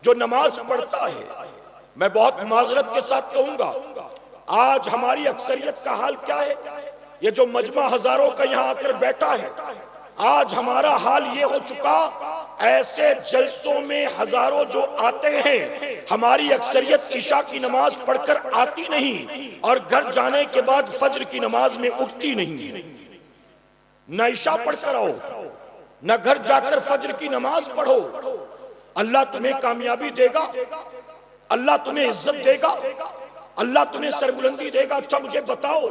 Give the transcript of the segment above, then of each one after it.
جو نماز پڑھتا ہے، میں بہت معذرت کے ساتھ کہوں گا، آج ہماری اکثریت کا حال کیا ہے؟ یہ جو مجمع ہزاروں کا یہاں آ کر بیٹھا ہے، آج ہمارا حال یہ ہو چکا، ایسے جلسوں میں ہزاروں جو آتے ہیں، ہماری اکثریت عشاء کی نماز پڑھ کر آتی نہیں، اور گھر جانے کے بعد فجر کی نماز میں اٹھتی نہیں۔ نہ عشاء پڑھ کر آؤ، نہ گھر جا کر فجر کی نماز پڑھو۔ اللہ تمہیں کامیابی دے گا، اللہ تمہیں عزت دے گا، اللہ تمہیں سربلندی دے گا۔ اچھا مجھے بتاؤ،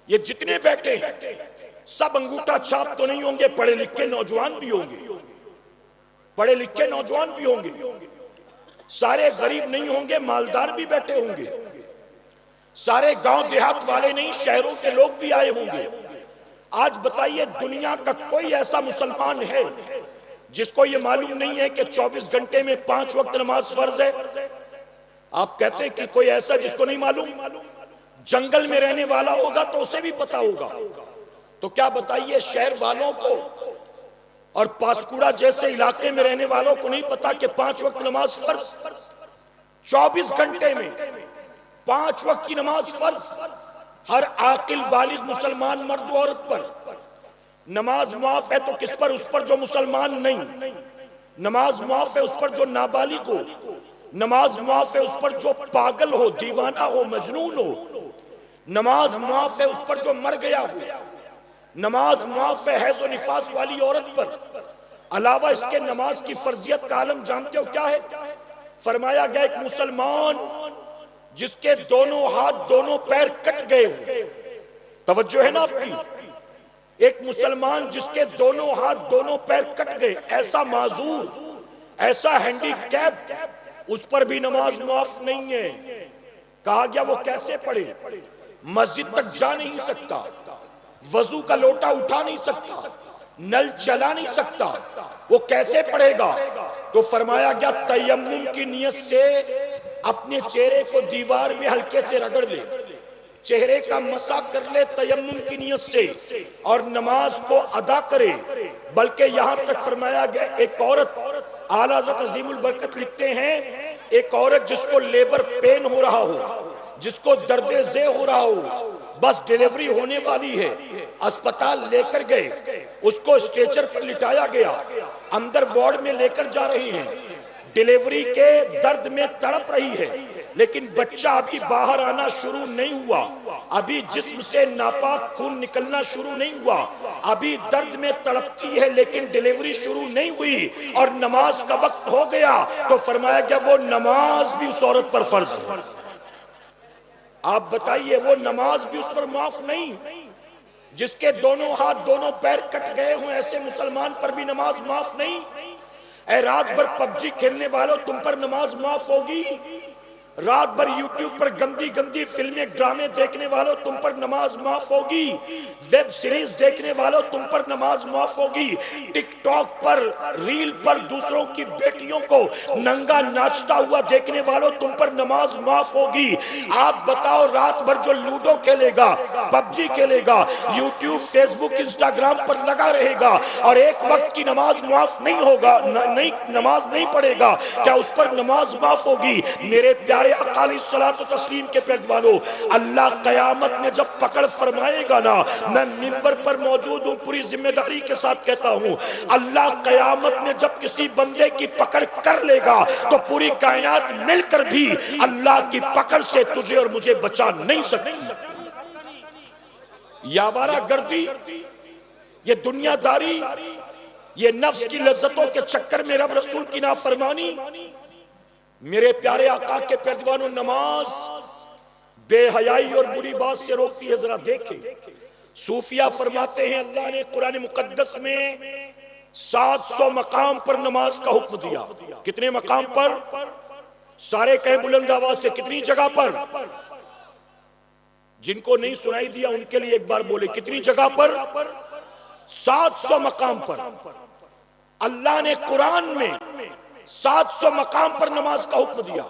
یہ جتنے بیٹھے ہیں سب انگوٹھا چھاپ تو نہیں ہوں گے، پڑھے لکھے نوجوان بھی ہوں گے، پڑھے لکھے نوجوان بھی ہوں گے، سارے غریب نہیں ہوں گے، مالدار بھی بیٹھے ہوں گے، سارے گاؤں دیہات والے نہیں، شہروں کے لوگ بھی آئے ہوں گے۔ آج بتائیے، دنیا کا کوئی ایسا مسلمان ہے جس کو یہ معلوم نہیں ہے کہ 24 گھنٹے میں 5 وقت نماز فرض ہے؟ آپ کہتے ہیں کہ کوئی ایسا جس کو نہیں معلوم؟ جنگل میں رہنے والا ہوگا تو اسے بھی پتا ہوگا، تو کیا بتائیے شہر والوں کو اور پاسکوڑا جیسے علاقے میں رہنے والوں کو نہیں پتا کہ 5 وقت نماز فرض؟ 24 گھنٹے میں 5 وقت کی نماز فرض۔ ہر عاقل بالغ مسلمان مرد و عورت پر نماز معاف ہے، تو کس پر؟ اس پر جو مسلمان نہیں۔ نماز معاف ہے اس پر جو نابالغ ہو، نماز معاف ہے اس پر جو پاگل ہو، دیوانہ ہو، مجنون ہو، نماز معاف ہے اس پر جو مر گیا ہو، نماز معاف ہے حیض و نفاس والی عورت پر۔ علاوہ اس کے نماز کی فرضیت کا عالم جانتے ہو کیا ہے؟ فرمایا گیا ایک مسلمان جس کے دونوں ہاتھ دونوں پیر کٹ گئے ہو، توجہ ہے نا آپ کی؟ ایک مسلمان جس کے دونوں ہاتھ دونوں پیر کٹ گئے، ایسا معذور، ایسا ہینڈی کیپ، اس پر بھی نماز معاف نہیں ہے۔ کہا گیا وہ کیسے پڑھے؟ مسجد تک جا نہیں سکتا، وضو کا لوٹا اٹھا نہیں سکتا، نل چلا نہیں سکتا، وہ کیسے پڑھے گا؟ تو فرمایا گیا تیمم کی نیت سے اپنے چہرے کو دیوار میں ہلکے سے رگڑ لے، چہرے کا مسح کر لے تیمم کی نیت سے، اور نماز کو ادا کرے۔ بلکہ یہاں تک فرمایا گیا ایک عورت، اعلیٰ حضرت عظیم البرکت لکھتے ہیں، ایک عورت جس کو لیبر پین ہو رہا ہو، جس کو درد ذہ ہو رہا ہو، بس ڈیلیوری ہونے والی ہے، اسپتال لے کر گئے، اس کو اسٹریچر پر لٹایا گیا، اندر وارڈ میں لے کر جا رہی ہیں، ڈیلیوری کے درد میں تڑپ رہی ہے، لیکن بچہ ابھی باہر آنا شروع نہیں ہوا، ابھی جسم سے ناپاک خون نکلنا شروع نہیں ہوا، ابھی درد میں تڑپتی ہے لیکن ڈیلیوری شروع نہیں ہوئی، اور نماز کا وقت ہو گیا، تو فرمایا گیا وہ نماز بھی اس عورت پر فرض ہے۔ آپ بتائیے وہ نماز بھی اس پر معاف نہیں؟ جس کے دونوں ہاتھ دونوں پیر کٹ گئے ہوں ایسے مسلمان پر بھی نماز معاف نہیں؟ اے رات بھر پب جی کھیلنے والوں، تم پر نماز معاف ہوگی؟ رات بھر یوٹیوب پر گندی گندی فلمیں ڈرامے دیکھنے والوں، تم پر نماز معاف ہوگی؟ ویب سیریز دیکھنے والوں، تم پر نماز معاف ہوگی؟ ٹک ٹاک پر، ریل پر دوسروں کی بیٹیوں کو ننگا ناچتا ہوا دیکھنے والوں، تم پر نماز معاف ہوگی؟ آپ بتاؤ رات بھر جو لوڈو کھیلے گا، پب جی کھیلے گا، یوٹیوب، فیس بک، انسٹاگرام پر لگا رہے گا، اور ایک وقت کی نماز معاف نہیں ہوگا، نماز نہیں پڑھے گا، کیا اس پر نماز معاف ہوگی؟ میرے پیارے آقا علیہ الصلوۃ والتسلیم کے پیروانوں، اللہ قیامت میں جب پکڑ فرمائے گا نا، میں منبر پر موجود ہوں، پوری ذمہ داری کے ساتھ کہتا ہوں، اللہ قیامت میں جب کسی بندے کی پکڑ کر لے گا تو پوری کائنات مل کر بھی اللہ کی پکڑ سے تجھے اور مجھے بچا نہیں سکتی۔ یہ آوارہ گردی، یہ دنیا داری، یہ نفس کی لذتوں کے چکر میں رب رسول کی نافرمانی، میرے پیارے آقا کے پیروانوں، نماز بے حیائی اور بری بات سے روکتی ہے۔ ذرا دیکھیں، صوفیہ فرماتے ہیں اللہ نے قرآن مقدس میں 700 مقام پر نماز کا حکم دیا۔ کتنے مقام پر؟ سارے کہیں بلند آواز سے، کتنی جگہ پر؟ جن کو نہیں سنائی دیا ان کے لیے ایک بار بولے، کتنی جگہ پر؟ 700 مقام پر۔ اللہ نے قرآن میں 700 مقام پر نماز کا حکم دیا،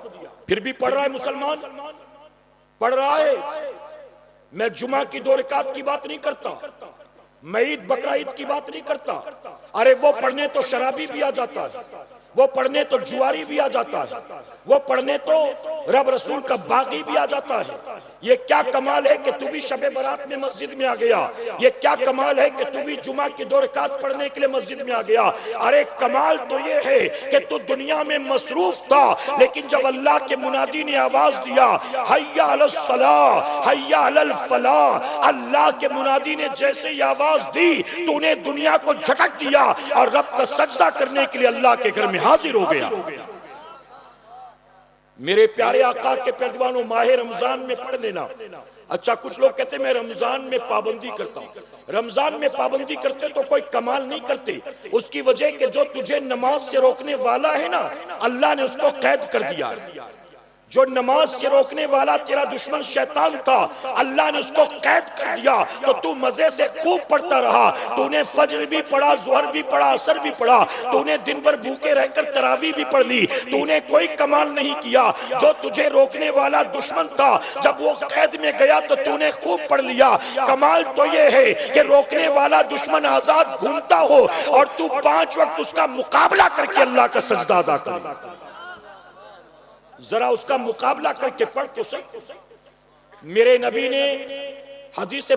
پھر بھی پڑھ رہا ہے مسلمان، پڑھ رہا ہے۔ میں جمعہ کی 2 رکعت کی بات نہیں کرتا، میں عید بقرہ عید کی بات نہیں کرتا، ارے وہ پڑھنے تو شرابی بھی آ جاتا ہے، وہ پڑھنے تو جواری بھی آ جاتا ہے، وہ پڑھنے تو رب رسول کا باغی بھی آ جاتا ہے۔ یہ کیا کمال ہے کہ تو بھی شب برات میں مسجد میں آ گیا، یہ کیا کمال ہے کہ تو بھی جمعہ کی 2 رکعت پڑھنے کے لیے مسجد میں آ گیا۔ ارے کمال تو یہ ہے کہ تو دنیا میں مصروف تھا، لیکن جب اللہ کے منادی نے آواز دیا حی علی الصلاۃ حی علی الفلاح، اللہ کے منادی نے جیسے یہ آواز دی تو نے دنیا کو جھٹک دیا اور رب کا سجدہ کرنے کے لیے اللہ کے گھر میں حاضر ہو گیا۔ میرے پیارے آقا کے پیروانوں، ماہ رمضان میں پڑھ لینا۔ اچھا کچھ لوگ کہتے ہیں میں رمضان میں پابندی کرتا ہوں۔ رمضان میں پابندی کرتے تو کوئی کمال نہیں کرتے، اس کی وجہ کہ جو تجھے نماز سے روکنے والا ہے نا، اللہ نے اس کو قید کر دیا۔ جو نماز سے روکنے والا تیرا دشمن شیطان تھا، اللہ نے اس کو قید کر دیا، تو تو مزے سے خوب پڑھتا رہا۔ تو نے فجر بھی پڑھا، ظہر بھی پڑھا، عصر بھی پڑھا، تو نے دن بھر بھوکے رہ کر تراویح بھی پڑھ لی، تو نے کوئی کمال نہیں کیا۔ جو تجھے روکنے والا دشمن تھا، جب وہ قید میں گیا تو نے خوب پڑھ لیا۔ کمال تو یہ ہے کہ روکنے والا دشمن آزاد گھومتا ہو اور تو 5 وقت اس کا مقابلہ کر کے اللہ کا سجدہ ادا کرے۔ ذرا اس کا مقابلہ کر کے پڑھ تو صحیح۔ میرے نبی نے حدیث